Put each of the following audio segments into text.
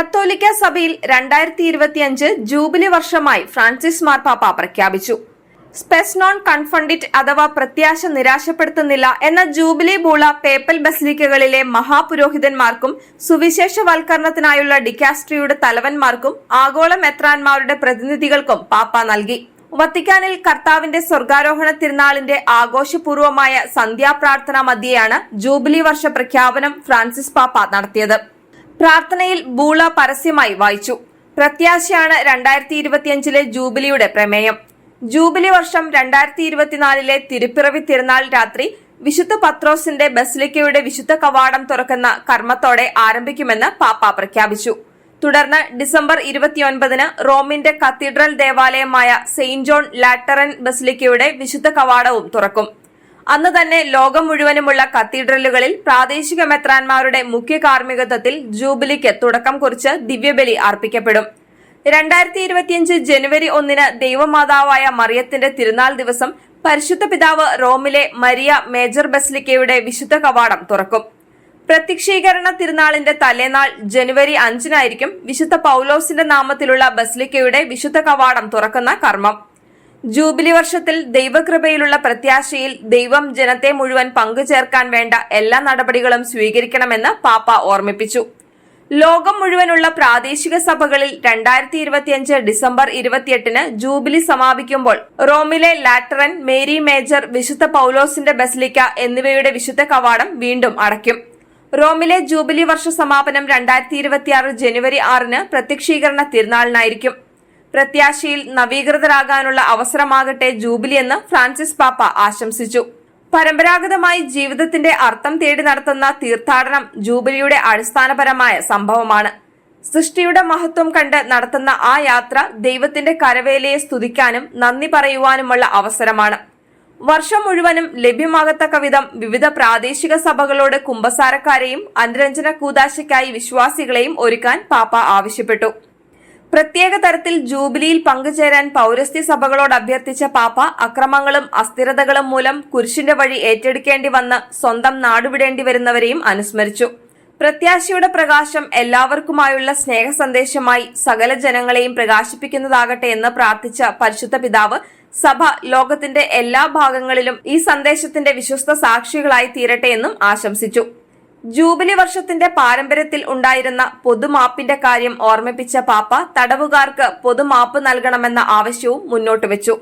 കത്തോലിക്ക സഭയിൽ 2025 ജൂബിലി വർഷമായി ഫ്രാൻസിസ് മാർപ്പാപ്പ പ്രഖ്യാപിച്ചു. സ്പെസ് നോൺ കൺഫണ്ടിറ്റ് അഥവാ പ്രത്യാശ നിരാശപ്പെടുത്തുന്നില്ല എന്ന ജൂബിലി ബൂള പേപ്പൽ ബസിലിക്കകളിലെ മഹാപുരോഹിതന്മാർക്കും സുവിശേഷവൽക്കരണത്തിനായുള്ള ഡിക്കാസ്ട്രിയുടെ തലവന്മാർക്കും ആഗോള മെത്രാൻമാരുടെ പ്രതിനിധികൾക്കും പാപ്പ നൽകി. വത്തിക്കാനിൽ കർത്താവിന്റെ സ്വർഗാരോഹണ തിരുനാളിന്റെ ആഘോഷപൂർവമായ സന്ധ്യാപ്രാർത്ഥന മധ്യേയാണ് ജൂബിലി വർഷ പ്രഖ്യാപനം ഫ്രാൻസിസ് പാപ്പ നടത്തിയത്. പ്രാർത്ഥനയിൽ ബൂള പരസ്യമായി വായിച്ചു. പ്രത്യാശയാണ് 2025 ജൂബിലിയുടെ പ്രമേയം. ജൂബിലി വർഷം 2024 തിരുപ്പിറവി തിരുനാൾ രാത്രി വിശുദ്ധ പത്രോസിന്റെ ബസിലിക്കയുടെ വിശുദ്ധ കവാടം തുറക്കുന്ന കർമ്മത്തോടെ ആരംഭിക്കുമെന്ന് പാപ്പ പ്രഖ്യാപിച്ചു. തുടർന്ന് ഡിസംബർ 29 റോമിന്റെ കത്തീഡ്രൽ ദേവാലയമായ സെയിന്റ് ജോൺ ലാറ്ററൻ ബസിലിക്കയുടെ വിശുദ്ധ കവാടവും തുറക്കും. അന്ന് തന്നെ ലോകം മുഴുവനുമുള്ള കത്തീഡ്രലുകളിൽ പ്രാദേശിക മെത്രാൻമാരുടെ മുഖ്യ കാർമ്മികത്വത്തിൽ ജൂബിലിക്ക് തുടക്കം കുറിച്ച് ദിവ്യബലി അർപ്പിക്കപ്പെടും. 2025 ജനുവരി 1 ദൈവമാതാവായ മറിയത്തിന്റെ തിരുനാൾ ദിവസം പരിശുദ്ധ പിതാവ് റോമിലെ മരിയ മേജർ ബസിലിക്കയുടെ വിശുദ്ധ കവാടം തുറക്കും. പ്രത്യക്ഷീകരണ തിരുനാളിന്റെ തലേനാൾ ജനുവരി 5 വിശുദ്ധ പൗലോസിന്റെ നാമത്തിലുള്ള ബസിലിക്കയുടെ വിശുദ്ധ കവാടം തുറക്കുന്ന കർമ്മം. ജൂബിലി വർഷത്തിൽ ദൈവകൃപയിലുള്ള പ്രത്യാശയിൽ ദൈവം ജനത്തെ മുഴുവൻ പങ്കുചേർക്കാൻ വേണ്ട എല്ലാ നടപടികളും സ്വീകരിക്കണമെന്ന് പാപ്പ ഓർമ്മിപ്പിച്ചു. ലോകം മുഴുവനുള്ള പ്രാദേശിക സഭകളിൽ 2025 ഡിസംബർ 28 ജൂബിലി സമാപിക്കുമ്പോൾ റോമിലെ ലാറ്ററൻ, മേരി മേജർ, വിശുദ്ധ പൗലോസിന്റെ ബസിലിക്ക എന്നിവയുടെ വിശുദ്ധ കവാടം വീണ്ടും അടയ്ക്കും. റോമിലെ ജൂബിലി വർഷ സമാപനം 2026 ജനുവരി 6 പ്രത്യക്ഷീകരണ തിരുനാളിനായിരിക്കും. പ്രത്യാശയിൽ നവീകൃതരാകാനുള്ള അവസരമാകട്ടെ ജൂബിലി എന്ന് ഫ്രാൻസിസ് പാപ്പ ആശംസിച്ചു. പരമ്പരാഗതമായി ജീവിതത്തിന്റെ അർത്ഥം തേടി നടത്തുന്ന തീർത്ഥാടനം ജൂബിലിയുടെ അടിസ്ഥാനപരമായ സംഭവമാണ്. സൃഷ്ടിയുടെ മഹത്വം കണ്ട് നടത്തുന്ന ആ യാത്ര ദൈവത്തിന്റെ കരവേലയെ സ്തുതിക്കാനും നന്ദി പറയുവാനുമുള്ള അവസരമാണ്. വർഷം മുഴുവനും ലഭ്യമാകത്തക്ക വിധം വിവിധ പ്രാദേശിക സഭകളോട് കുമ്പസാരക്കാരെയും അനുരഞ്ജന കൂദാശയ്ക്കായി വിശ്വാസികളെയും ഒരുക്കാൻ പാപ്പ ആവശ്യപ്പെട്ടു. പ്രത്യേക തരത്തിൽ ജൂബിലിയിൽ പങ്കുചേരാൻ പൗരസ്ത്യ സഭകളോട് അഭ്യർത്ഥിച്ച പാപ്പ അക്രമങ്ങളും അസ്ഥിരതകളും മൂലം കുരിശിന്റെ വഴി ഏറ്റെടുക്കേണ്ടി വന്ന് സ്വന്തം നാടുവിടേണ്ടി വരുന്നവരെയും അനുസ്മരിച്ചു. പ്രത്യാശയുടെ പ്രകാശം എല്ലാവർക്കുമായുള്ള സ്നേഹ സന്ദേശമായി സകല ജനങ്ങളെയും പ്രകാശിപ്പിക്കുന്നതാകട്ടെ എന്ന് പ്രാർത്ഥിച്ച പരിശുദ്ധ പിതാവ് സഭ ലോകത്തിന്റെ എല്ലാ ഭാഗങ്ങളിലും ഈ സന്ദേശത്തിന്റെ വിശ്വസ്ത സാക്ഷികളായി തീരട്ടെ എന്നും ആശംസിച്ചു. ജൂബിലി വർഷത്തിന്റെ പാരമ്പര്യത്തിൽ ഉണ്ടായിരുന്ന പൊതുമാപ്പിന്റെ കാര്യം ഓർമ്മിപ്പിച്ച പാപ്പ തടവുകാർക്ക് പൊതുമാപ്പ് നൽകണമെന്ന ആവശ്യവും മുന്നോട്ട് വെച്ചു.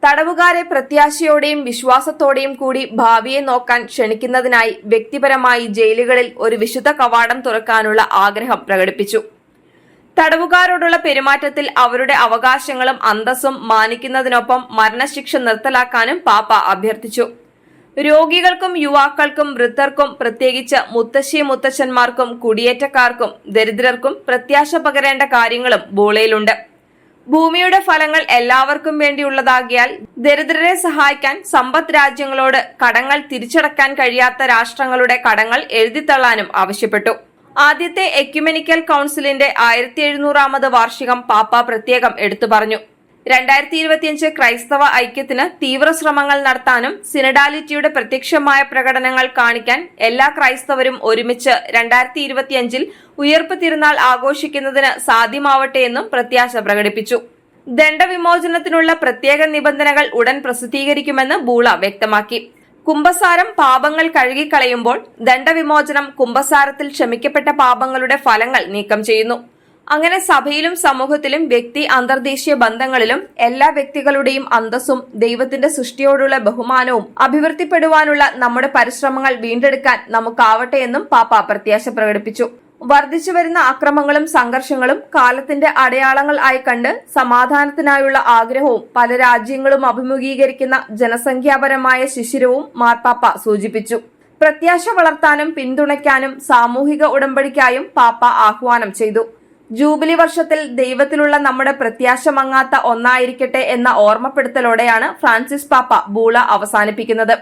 തടവുകാരെ പ്രത്യാശയോടെയും വിശ്വാസത്തോടെയും കൂടി ഭാവിയെ നോക്കാൻ ക്ഷണിക്കുന്നതിനായി വ്യക്തിപരമായി ജയിലുകളിൽ ഒരു വിശുദ്ധ കവാടം തുറക്കാനുള്ള ആഗ്രഹം പ്രകടിപ്പിച്ചു. തടവുകാരോടുള്ള പെരുമാറ്റത്തിൽ അവരുടെ അവകാശങ്ങളും അന്തസ്സും മാനിക്കുന്നതിനൊപ്പം മരണശിക്ഷ നിർത്തലാക്കാനും പാപ്പ അഭ്യർത്ഥിച്ചു. രോഗികൾക്കും യുവാക്കൾക്കും വൃദ്ധർക്കും പ്രത്യേകിച്ച് മുത്തശ്ശി മുത്തച്ഛന്മാർക്കും കുടിയേറ്റക്കാർക്കും ദരിദ്രർക്കും പ്രത്യാശ പകരേണ്ട കാര്യങ്ങളും ബൂളയിലുണ്ട്. ഭൂമിയുടെ ഫലങ്ങൾ എല്ലാവർക്കും വേണ്ടിയുള്ളതാകിയാൽ ദരിദ്രരെ സഹായിക്കാൻ സമ്പദ് രാജ്യങ്ങളോട് കടങ്ങൾ തിരിച്ചടക്കാൻ കഴിയാത്ത രാഷ്ട്രങ്ങളുടെ കടങ്ങൾ എഴുതിത്തള്ളാനും ആവശ്യപ്പെട്ടു. ആദ്യത്തെ എക്യുമെനിക്കൽ കൌൺസിലിന്റെ 1700ാമത് വാർഷികം പാപ്പ പ്രത്യേകം എടുത്തു പറഞ്ഞു. 2025 ക്രൈസ്തവ ഐക്യത്തിന് തീവ്ര ശ്രമങ്ങൾ നടത്താനും സിനഡാലിറ്റിയുടെ പ്രത്യക്ഷമായ പ്രകടനങ്ങൾ കാണിക്കാൻ എല്ലാ ക്രൈസ്തവരും ഒരുമിച്ച് 2025 ഉയർപ്പ് തിരുനാൾ ആഘോഷിക്കുന്നതിന് സാധ്യമാവട്ടെ എന്നും പ്രത്യാശ പ്രകടിപ്പിച്ചു. ദണ്ഡവിമോചനത്തിനുള്ള പ്രത്യേക നിബന്ധനകൾ ഉടൻ പ്രസിദ്ധീകരിക്കുമെന്ന് ബൂള വ്യക്തമാക്കി. കുമ്പസാരം പാപങ്ങൾ കഴുകിക്കളയുമ്പോൾ ദണ്ഡവിമോചനം കുമ്പസാരത്തിൽ ക്ഷമിക്കപ്പെട്ട പാപങ്ങളുടെ ഫലങ്ങൾ നീക്കം ചെയ്യുന്നു. അങ്ങനെ സഭയിലും സമൂഹത്തിലും വ്യക്തി അന്തർദേശീയ ബന്ധങ്ങളിലും എല്ലാ വ്യക്തികളുടെയും അന്തസ്സും ദൈവത്തിന്റെ സൃഷ്ടിയോടുള്ള ബഹുമാനവും അഭിവൃദ്ധിപ്പെടുവാനുള്ള നമ്മുടെ പരിശ്രമങ്ങൾ വീണ്ടെടുക്കാൻ നമുക്കാവട്ടെ എന്നും പാപ്പ പ്രത്യാശ പ്രകടിപ്പിച്ചു. വർദ്ധിച്ചുവരുന്ന അക്രമങ്ങളും സംഘർഷങ്ങളും കാലത്തിന്റെ അടയാളങ്ങൾ ആയി കണ്ട് സമാധാനത്തിനായുള്ള ആഗ്രഹവും പല രാജ്യങ്ങളും അഭിമുഖീകരിക്കുന്ന ജനസംഖ്യാപരമായ ശിശിരവും മാർപ്പാപ്പ സൂചിപ്പിച്ചു. പ്രത്യാശ വളർത്താനും പിന്തുണയ്ക്കാനും സാമൂഹിക ഉടമ്പടിക്കായും പാപ്പ ആഹ്വാനം ചെയ്തു. ജൂബിലി വർഷത്തിൽ ദൈവത്തിലുള്ള നമ്മുടെ പ്രത്യാശ മങ്ങാത്ത ഒന്നായിരിക്കട്ടെ എന്ന ഓർമ്മപ്പെടുത്തലോടെയാണ് ഫ്രാൻസിസ് പാപ്പ ബൂള അവസാനിപ്പിക്കുന്നത്.